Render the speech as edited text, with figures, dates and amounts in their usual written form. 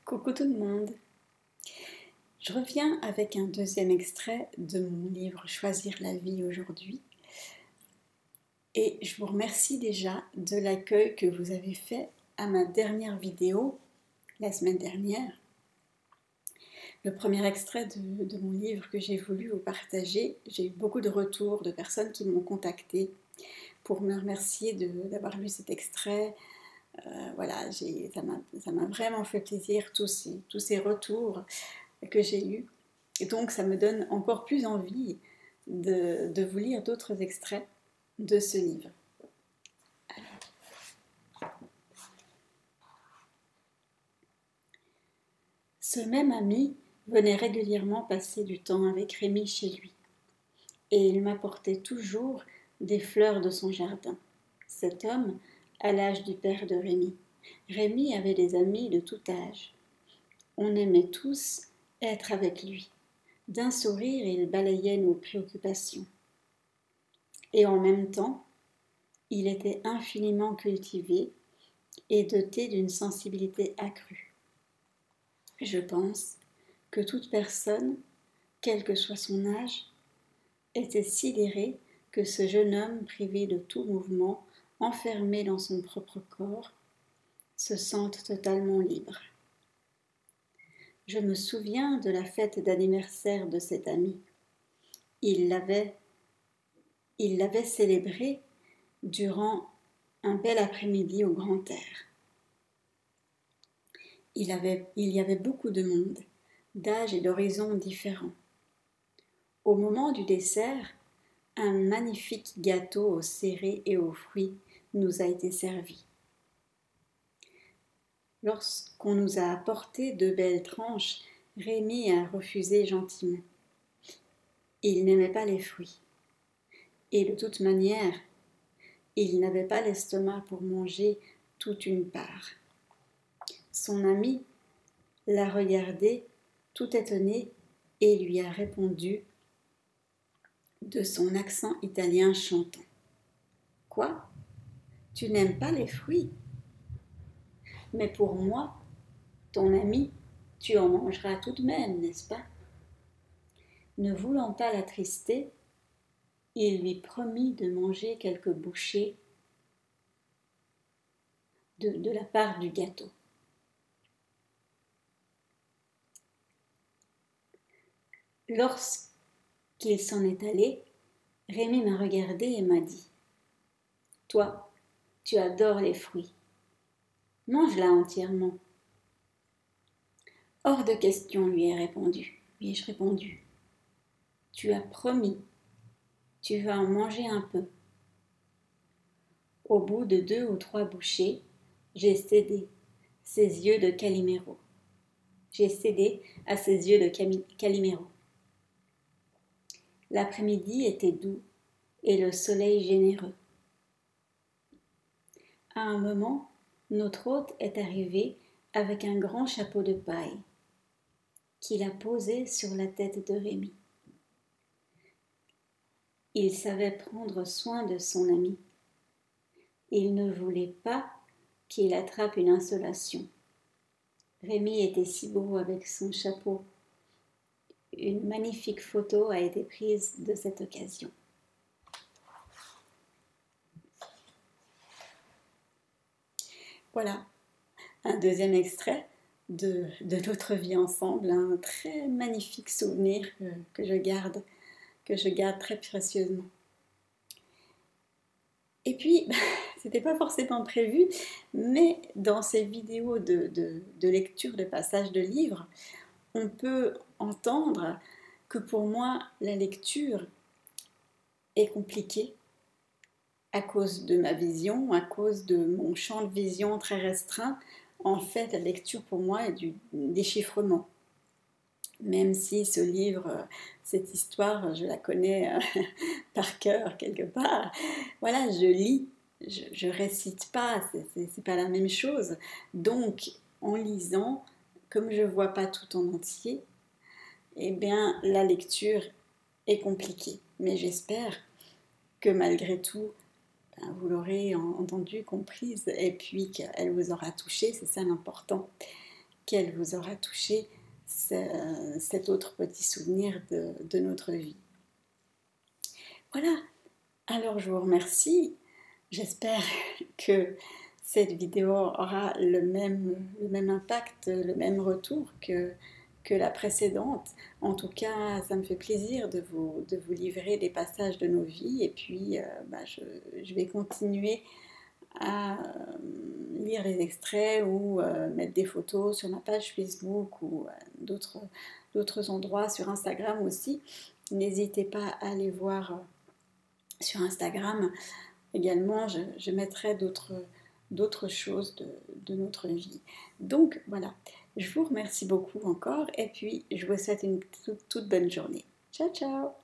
Coucou tout le monde. Je reviens avec un deuxième extrait de mon livre Choisir la vie aujourd'hui. Et je vous remercie déjà de l'accueil que vous avez fait à ma dernière vidéo la semaine dernière. Le premier extrait de mon livre que j'ai voulu vous partager, j'ai eu beaucoup de retours de personnes qui m'ont contacté pour me remercier d'avoir lu cet extrait. Voilà, ça m'a vraiment fait plaisir tous ces retours que j'ai eus. Et donc ça me donne encore plus envie de vous lire d'autres extraits de ce livre. Ce même ami venait régulièrement passer du temps avec Rémi chez lui. Et il m'apportait toujours des fleurs de son jardin. Cet homme, à l'âge du père de Rémi. Rémi avait des amis de tout âge. On aimait tous être avec lui. D'un sourire, il balayait nos préoccupations. Et en même temps, il était infiniment cultivé et doté d'une sensibilité accrue. Je pense que toute personne, quel que soit son âge, était sidérée que ce jeune homme privé de tout mouvement, enfermé dans son propre corps, se sente totalement libre. Je me souviens de la fête d'anniversaire de cet ami. Il l'avait célébrée durant un bel après-midi au grand air. Il y avait beaucoup de monde, d'âge et d'horizons différents. Au moment du dessert, un magnifique gâteau aux céréales et aux fruits nous a été servi. Lorsqu'on nous a apporté de belles tranches, Rémi a refusé gentiment. Il n'aimait pas les fruits. Et de toute manière, il n'avait pas l'estomac pour manger toute une part. Son ami l'a regardé tout étonné et lui a répondu de son accent italien chantant. « Quoi ? Tu n'aimes pas les fruits ? Mais pour moi, ton ami, tu en mangeras tout de même, n'est-ce pas ?» Ne voulant pas l'attrister, il lui promit de manger quelques bouchées de la part du gâteau. Lorsqu'il s'en est allé, Rémi m'a regardé et m'a dit « Toi, tu adores les fruits. Mange-la entièrement. » « Hors de question, lui ai-je répondu. Tu as promis. Tu vas en manger un peu. » Au bout de 2 ou 3 bouchées, j'ai cédé à ses yeux de Calimero. L'après-midi était doux et le soleil généreux. À un moment, notre hôte est arrivé avec un grand chapeau de paille qu'il a posé sur la tête de Rémi. Il savait prendre soin de son ami. Il ne voulait pas qu'il attrape une insolation. Rémi était si beau avec son chapeau. Une magnifique photo a été prise de cette occasion. Voilà, un deuxième extrait de notre vie ensemble, un très magnifique souvenir que je garde très précieusement. Et puis, c'était pas forcément prévu, mais dans ces vidéos de lecture de passages de livres, on peut entendre que pour moi, la lecture est compliquée à cause de ma vision, à cause de mon champ de vision très restreint. En fait, la lecture pour moi est du déchiffrement. Même si ce livre, cette histoire, je la connais par cœur quelque part. Voilà, je lis, je récite pas, c'est pas la même chose. Donc, en lisant, comme je vois pas tout en entier, eh bien, la lecture est compliquée. Mais j'espère que malgré tout, vous l'aurez entendu, comprise, et puis qu'elle vous aura touché, c'est ça l'important, qu'elle vous aura touché cet autre petit souvenir de notre vie. Voilà, alors je vous remercie. J'espère que cette vidéo aura le même impact, le même retour que la précédente. En tout cas, ça me fait plaisir de vous livrer des passages de nos vies et puis je vais continuer à lire les extraits ou mettre des photos sur ma page Facebook ou d'autres endroits sur Instagram aussi. N'hésitez pas à aller voir sur Instagram. Également, je mettrai d'autres choses de notre vie. Donc voilà, je vous remercie beaucoup encore et puis je vous souhaite une toute bonne journée. Ciao ciao!